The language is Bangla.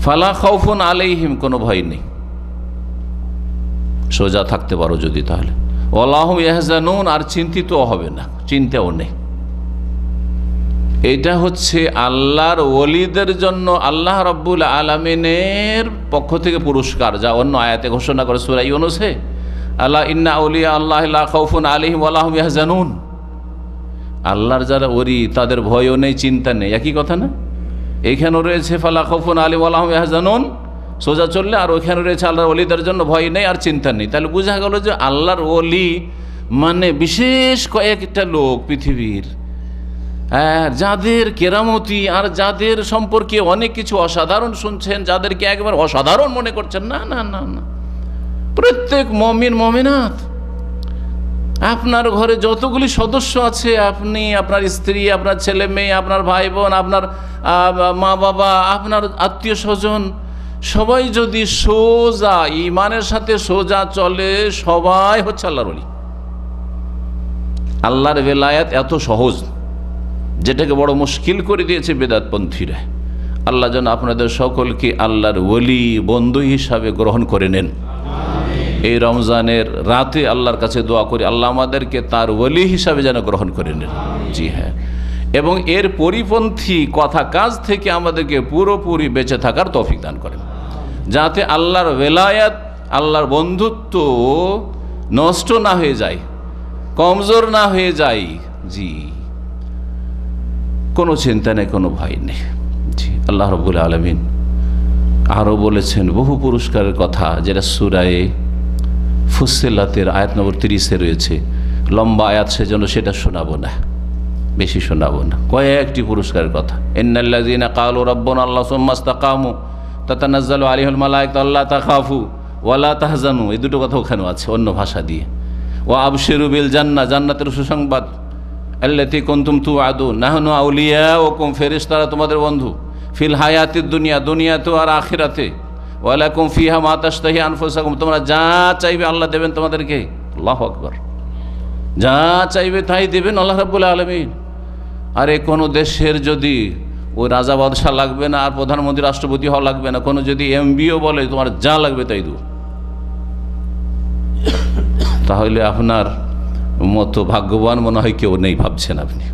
ফালা খাউফুন আলাইহিম, কোনো ভয় নেই, সোজা থাকতে পারো যদি, তাহলে ওয়ালা হুম ইয়াহজানুন, আর চিন্তিত হবে না, চিন্তাও নেই। এটা হচ্ছে আল্লাহর ওলিদের জন্য আল্লাহ রাব্বুল আলামিনের পক্ষ থেকে পুরস্কার, যা অন্য আয়াতে ঘোষণা করে সূরা ইউনূসে, আলা ইন্না আউলিয়া আল্লাহি লা খাউফুন আলাইহিম ওয়ালা হুম ইয়াহজানুন। আল্লাহর যারা ওলি তাদের ভয়ও নেই, চিন্তা নেই, একই কথা না? এইখানেও রয়েছে ফালা খাউফুন আলাইহিম ওয়ালা হুম ইয়াহজানুন সোজা চললে, আর ওইখানে রয়েছে আল্লাহর ওলিদের জন্য ভয় নেই আর চিন্তা নেই। তাহলে বোঝা গেল যে আল্লাহর ওলি মানে বিশেষ কয়েকটা লোক পৃথিবীর, যাদের কেরামতি আর যাদের সম্পর্কে অনেক কিছু অসাধারণ শুনছেন, যাদেরকে একবার অসাধারণ মনে করছেন, না না না না, প্রত্যেক মুমিন মুমিনাত, আপনার ঘরে যতগুলি সদস্য আছে, আপনি, আপনার স্ত্রী, আপনার ছেলে মেয়ে, আপনার ভাই বোন, আপনার মা বাবা, আপনার আত্মীয় স্বজন, সবাই যদি সোজা ঈমানের সাথে সোজা চলে, সবাই হচ্ছে আল্লাহর ওলি। আল্লাহর বেলায়াত এত সহজ, যেটাকে বড় মুশকিল করে দিয়েছে বেদাতপন্থীরা। আল্লাহ যেন আপনাদের সকলকে আল্লাহর ওলি বন্ধু হিসাবে গ্রহণ করে নেন। এই রমজানের রাতে আল্লাহর কাছে দোয়া করি আল্লাহ আমাদেরকে তার ওলি হিসাবে যেন গ্রহণ করে নেন। জি হ্যাঁ, এবং এর পরিপন্থী কথা কাজ থেকে আমাদেরকে পুরোপুরি বেঁচে থাকার তৌফিক দান করেন, যাতে আল্লাহর ওলায়াত, আল্লাহর বন্ধুত্ব নষ্ট না হয়ে যায়, কমজোর না হয়ে যায়। জি, কোনো চিন্তা নেই, কোনো ভয় নেই। জি, আল্লাহ রাব্বুল আলামিন আরও বলেছেন বহু পুরস্কারের কথা, যেটা সূরা ফুসসিলাতের আয়াত নম্বর 30-এ রয়েছে। লম্বা আয়াত, সেজন্য সেটা শোনাবো না, বেশি শোনাবো না। কয়েকটি পুরস্কারের কথা, ইন্নাল্লাযীনা ক্বালু রাব্বুনা আল্লাহু সুম্মা ইসতাকামু তাতানাজ্জালু আলাইহিল মালায়েকাতু আল্লা তাখাফু ওয়া লা তাহজানু, এই দুটো কথা ওখানে আছে অন্য ভাষা দিয়ে। ওয়া আবশিরু বিল জান্নাহ, জান্নাতের সুসংবাদ, আল্লাতী কুনতুম তুআদুন নাহনু আউলিয়াউকুম, ফেরেশতারা তোমাদের বন্ধু, ফিল হায়াতিদ দুনিয়া, দুনিয়াতে আর আখিরাতে, ওয়া লাকুম ফিহা মা তাশতাহি আনফুসাকুম, তোমরা যা চাইবে আল্লাহ দেবেন তোমাদেরকে। আল্লাহু আকবার, যা চাইবে তাই দেবেন আল্লাহ রাব্বুল আলামিন। আরে কোনো দেশের যদি ওই রাজা বাদশাহ লাগবে না, আর প্রধানমন্ত্রী রাষ্ট্রপতি হওয়া লাগবে না, কোনো যদি এমবিও বলে তোমার যা লাগবে তাই দেব, তাহলে আপনার মতো ভাগ্যবান মনে হয় কেউ নেই, ভাবছেন আপনি।